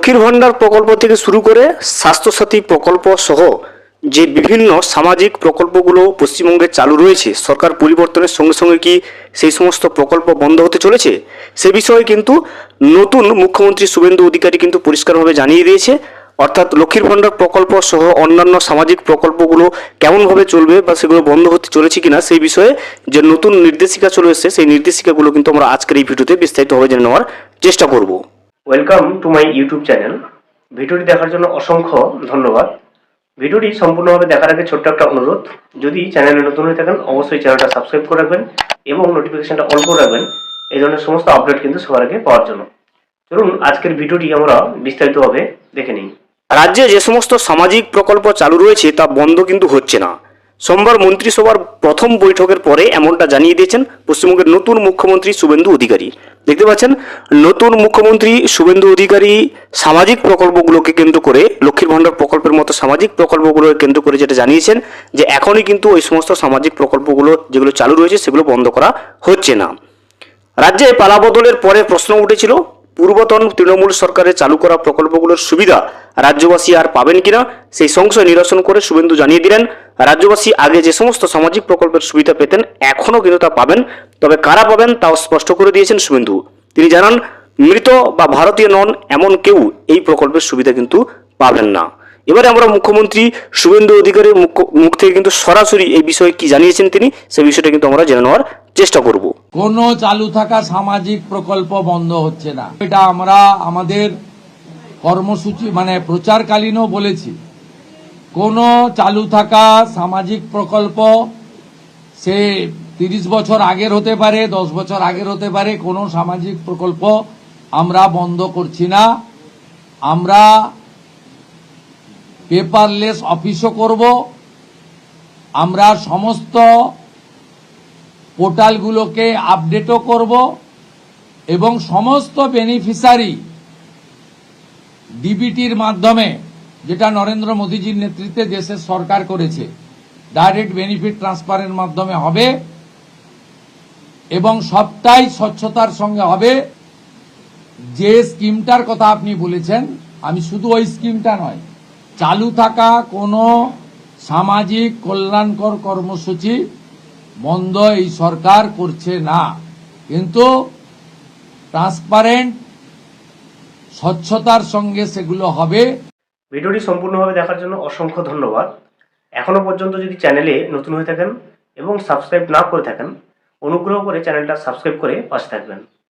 লক্ষ্মীর ভান্ডার প্রকল্প থেকে শুরু করে স্বাস্থ্যসাথী প্রকল্প সহ যে বিভিন্ন সামাজিক প্রকল্পগুলো পশ্চিমবঙ্গে চালু রয়েছে, সরকার পরিবর্তনের সঙ্গে সঙ্গে কি সেই সমস্ত প্রকল্প বন্ধ হতে চলেছে? সে বিষয়ে কিন্তু নতুন মুখ্যমন্ত্রী শুভেন্দু অধিকারী কিন্তু পরিষ্কারভাবে জানিয়ে দিয়েছে। অর্থাৎ লক্ষ্মীর ভান্ডার প্রকল্প সহ অন্যান্য সামাজিক প্রকল্পগুলো কেমনভাবে চলবে বা সেগুলো বন্ধ হতে চলেছে কিনা সেই বিষয়ে যে নতুন নির্দেশিকা চলে এসেছে, সেই নির্দেশিকাগুলো কিন্তু আমরা আজকের এই ভিডিওতে বিস্তারিতভাবে জেনে নেওয়ার চেষ্টা করব। Welcome to my YouTube channel. ভিডিওটি দেখার জন্য অসংখ্য ধন্যবাদ। ভিডিওটি সম্পূর্ণভাবে দেখার আগে ছোট্ট একটা অনুরোধ, যদি চ্যানেলে নতুন হয়ে থাকেন অবশ্যই চ্যানেলটা সাবস্ক্রাইব করে রাখবেন এবং নোটিফিকেশনটা অন করে রাখবেন এই ধরনের সমস্ত আপডেট কিন্তু সবার আগে পাওয়ার জন্য। চলুন আজকের ভিডিওটি আমরা বিস্তারিতভাবে দেখে নিই। রাজ্যে যে সমস্ত সামাজিক প্রকল্প চালু রয়েছে তা বন্ধ কিন্তু হচ্ছে না। সোমবার মন্ত্রিসভার প্রথম বৈঠকের পরে এমনটা জানিয়ে দিয়েছেন পশ্চিমবঙ্গের নতুন মুখ্যমন্ত্রী শুভেন্দু অধিকারী। দেখতে পাচ্ছেন, নতুন মুখ্যমন্ত্রী শুভেন্দু অধিকারী সামাজিক প্রকল্পগুলোকে কেন্দ্র করে, লক্ষ্মীর ভান্ডার প্রকল্পের মতো সামাজিক প্রকল্পগুলোকে কেন্দ্র করে যেটা জানিয়েছেন যে এখনই কিন্তু ওই সমস্ত সামাজিক প্রকল্পগুলো যেগুলো চালু রয়েছে সেগুলো বন্ধ করা হচ্ছে না। রাজ্যে পালাবদলের পরে প্রশ্ন উঠেছিল, পূর্বতন তৃণমূল সরকারের চালু করা প্রকল্পগুলোর সুবিধা রাজ্যবাসী আর পাবেন কিনা। সেই সংশয় নিরসন করে শুভেন্দু জানিয়ে দিলেন, রাজ্যবাসী আগে যে সমস্ত সামাজিক প্রকল্পের সুবিধা পেতেন এখনও কিন্তু তা পাবেন, তবে কারা পাবেন তাও স্পষ্ট করে দিয়েছেন শুভেন্দু। তিনি জানান, মৃত বা ভারতীয় নন এমন কেউ এই প্রকল্পের সুবিধা কিন্তু পাবেন না। এবারে আমরা মুখ্যমন্ত্রী শুভেন্দু অধিকারীর মুখ থেকে কিন্তু সরাসরি এই বিষয়ে কি জানিয়েছেন তিনি, সেই বিষয়টা কিন্তু আমরা জেনে নেওয়ার চেষ্টা করব। কোন চালু থাকা সামাজিক প্রকল্প বন্ধ হচ্ছে না, এটা আমরা আমাদের কর্মসূচি প্রচারকালীনও বলেছি। কোন চালু থাকা সামাজিক প্রকল্প সে 30 বছর আগের হতে পারে, 10 বছর আগের হতে পারে, কোন সামাজিক প্রকল্প আমরা বন্ধ করছি না। আমরা পেপারলেস অফিসও করব, আমরা সমস্ত পোর্টালগুলোকে আপডেটও করব এবং সমস্ত বেনিফিশিয়ারি ডিবিটির মাধ্যমে, যেটা নরেন্দ্র মোদীজির নেতৃত্বে দেশের সরকার করেছে, ডাইরেক্ট বেনিফিট ট্রান্সফারের মাধ্যমে হবে এবং সবটাই স্বচ্ছতার সঙ্গে হবে। যে স্কিমটার কথা আপনি বলেছেন, আমি শুধু ওই স্কিমটা নয়, চালু থাকা কোনো সামাজিক কল্যাণকর কর্মসূচি বন্ধ এই সরকার করছে না, কিন্তু ট্রান্সপারেন্ট স্বচ্ছতার সঙ্গে সেগুলো হবে। ভিডিওটি সম্পূর্ণভাবে দেখার জন্য অসংখ্য ধন্যবাদ। এখনো পর্যন্ত যদি চ্যানেলে নতুন হয়ে থাকেন এবং সাবস্ক্রাইব না করে থাকেন, অনুগ্রহ করে চ্যানেলটা সাবস্ক্রাইব করে পাশে থাকবেন।